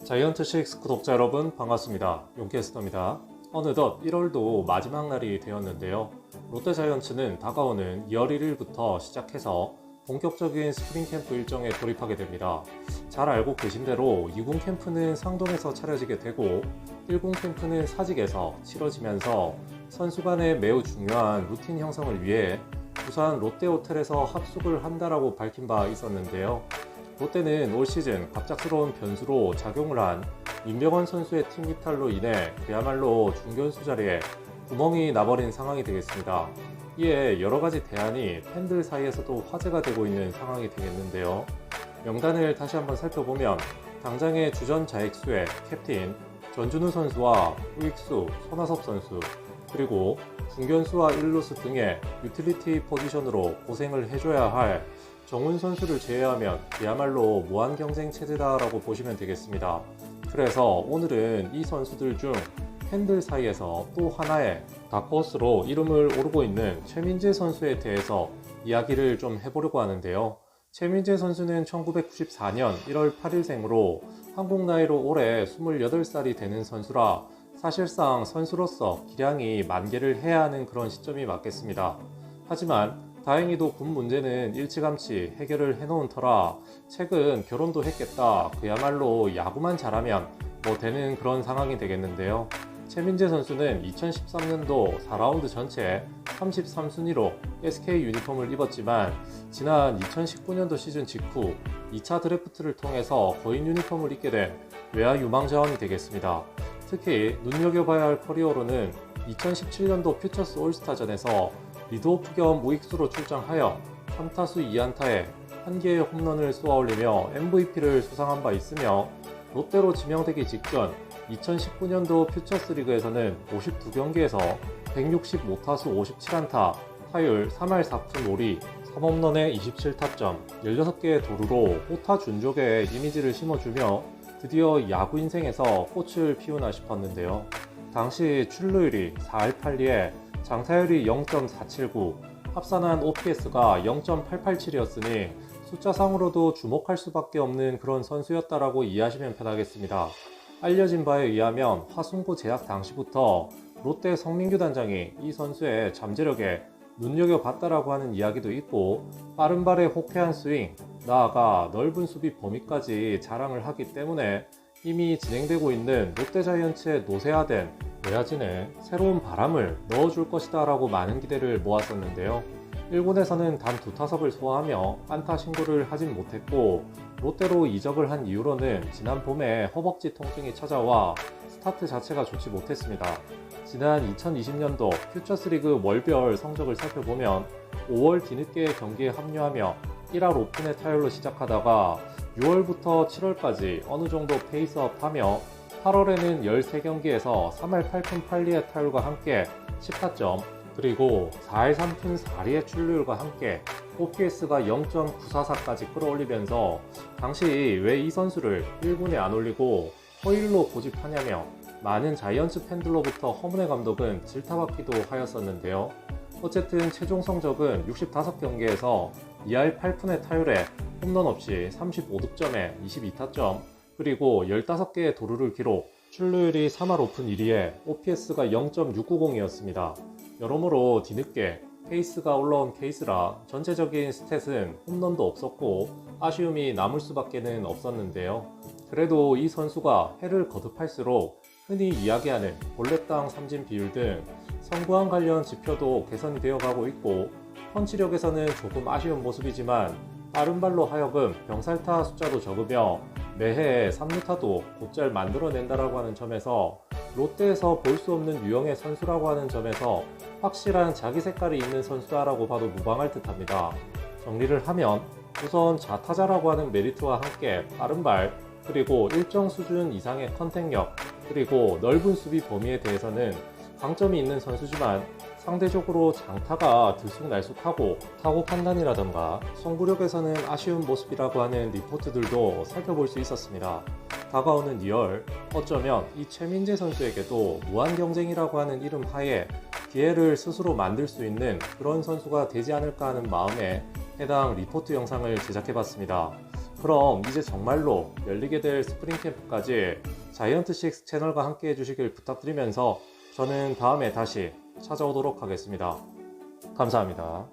자이언트6 구독자 여러분 반갑습니다. 용캐스터입니다. 어느덧 1월도 마지막 날이 되었는데요. 롯데자이언츠는 다가오는 2월 1일부터 시작해서 본격적인 스프링 캠프 일정에 돌입하게 됩니다. 잘 알고 계신 대로 2군 캠프는 상동에서 차려지게 되고 1군 캠프는 사직에서 치러지면서 선수 간의 매우 중요한 루틴 형성을 위해 부산 롯데호텔에서 합숙을 한다라고 밝힌 바 있었는데요. 롯데는 올 시즌 갑작스러운 변수로 작용을 한 임병헌 선수의 팀 이탈로 인해 그야말로 중견수 자리에 구멍이 나버린 상황이 되겠습니다. 이에 여러가지 대안이 팬들 사이에서도 화제가 되고 있는 상황이 되겠는데요. 명단을 다시 한번 살펴보면 당장의 주전 자익수의 캡틴 전준우 선수와 우익수 손아섭 선수, 그리고 중견수와 1루수 등의 유틸리티 포지션으로 고생을 해줘야 할 정훈 선수를 제외하면 그야말로 무한 경쟁 체제다라고 보시면 되겠습니다. 그래서 오늘은 이 선수들 중 팬들 사이에서 또 하나의 다크호스로 이름을 오르고 있는 최민재 선수에 대해서 이야기를 좀 해보려고 하는데요. 최민재 선수는 1994년 1월 8일생으로 한국 나이로 올해 28살이 되는 선수라 사실상 선수로서 기량이 만개를 해야 하는 그런 시점이 맞겠습니다. 하지만 다행히도 군 문제는 일찌감치 해결을 해놓은 터라 최근 결혼도 했겠다, 그야말로 야구만 잘하면 뭐 되는 그런 상황이 되겠는데요. 최민재 선수는 2013년도 4라운드 전체 33순위로 SK 유니폼을 입었지만 지난 2019년도 시즌 직후 2차 드래프트를 통해서 거인 유니폼을 입게 된 외야 유망 자원이 되겠습니다. 특히 눈여겨봐야 할 커리어로는 2017년도 퓨처스 올스타전에서 리드오프 겸 우익수로 출장하여 3타수 2안타에 1개의 홈런을 쏘아올리며 MVP를 수상한 바 있으며 롯데로 지명되기 직전 2019년도 퓨처스 리그에서는 52경기에서 165타수 57안타, 타율 3할 4푼 5리, 3홈런에 27타점, 16개의 도루로 호타 준족의 이미지를 심어주며 드디어 야구 인생에서 꽃을 피우나 싶었는데요. 당시 출루율이 4할 8리에 장타율이 0.479, 합산한 OPS가 0.887이었으니 숫자상으로도 주목할 수밖에 없는 그런 선수였다라고 이해하시면 편하겠습니다. 알려진 바에 의하면 화순고 제약 당시부터 롯데 성민규 단장이 이 선수의 잠재력에 눈여겨봤다라고 하는 이야기도 있고, 빠른 발의 호쾌한 스윙, 나아가 넓은 수비 범위까지 자랑을 하기 때문에 이미 진행되고 있는 롯데자이언츠의 노쇠화된 외야진에 새로운 바람을 넣어줄 것이다 라고 많은 기대를 모았었는데요. 1군에서는 단 2타석을 소화하며 안타 신고를 하진 못했고, 롯데로 이적을 한 이후로는 지난 봄에 허벅지 통증이 찾아와 스타트 자체가 좋지 못했습니다. 지난 2020년도 퓨처스리그 월별 성적을 살펴보면 5월 뒤늦게 경기에 합류하며 1할 오픈의 타율로 시작하다가 6월부터 7월까지 어느 정도 페이스업하며 8월에는 13경기에서 3할 8푼 8리의 타율과 함께 10타점, 그리고 4할 3푼 4리의 출루율과 함께 OPS가 0.944까지 끌어올리면서 당시 왜 이 선수를 1군에 안 올리고 허일로 고집하냐며 많은 자이언츠 팬들로부터 허문회 감독은 질타받기도 하였었는데요. 어쨌든 최종 성적은 65경기에서 2할 8푼의 타율에 홈런 없이 35득점에 22타점, 그리고 15개의 도루를 기록, 출루율이 3할 5푼 1리에 OPS가 0.690이었습니다. 여러모로 뒤늦게 페이스가 올라온 케이스라 전체적인 스탯은 홈런도 없었고 아쉬움이 남을 수밖에는 없었는데요. 그래도 이 선수가 해를 거듭할수록 흔히 이야기하는 볼넷당 삼진 비율 등 성구안 관련 지표도 개선이 되어가고 있고, 펀치력에서는 조금 아쉬운 모습이지만 빠른 발로 하여금 병살타 숫자도 적으며 매해 3루타도 곧잘 만들어낸다라고 하는 점에서 롯데에서 볼 수 없는 유형의 선수라고 하는 점에서 확실한 자기 색깔이 있는 선수다라고 봐도 무방할 듯합니다. 정리를 하면 우선 좌타자라고 하는 메리트와 함께 빠른 발, 그리고 일정 수준 이상의 컨택력, 그리고 넓은 수비 범위에 대해서는 강점이 있는 선수지만 상대적으로 장타가 들쑥날쑥하고 타구 판단이라던가 송구력에서는 아쉬운 모습이라고 하는 리포트들도 살펴볼 수 있었습니다. 다가오는 2월, 어쩌면 이 최민재 선수에게도 무한 경쟁이라고 하는 이름 하에 기회를 스스로 만들 수 있는 그런 선수가 되지 않을까 하는 마음에 해당 리포트 영상을 제작해봤습니다. 그럼 이제 정말로 열리게 될 스프링 캠프까지 자이언트6 채널과 함께 해주시길 부탁드리면서 저는 다음에 다시 찾아오도록 하겠습니다. 감사합니다.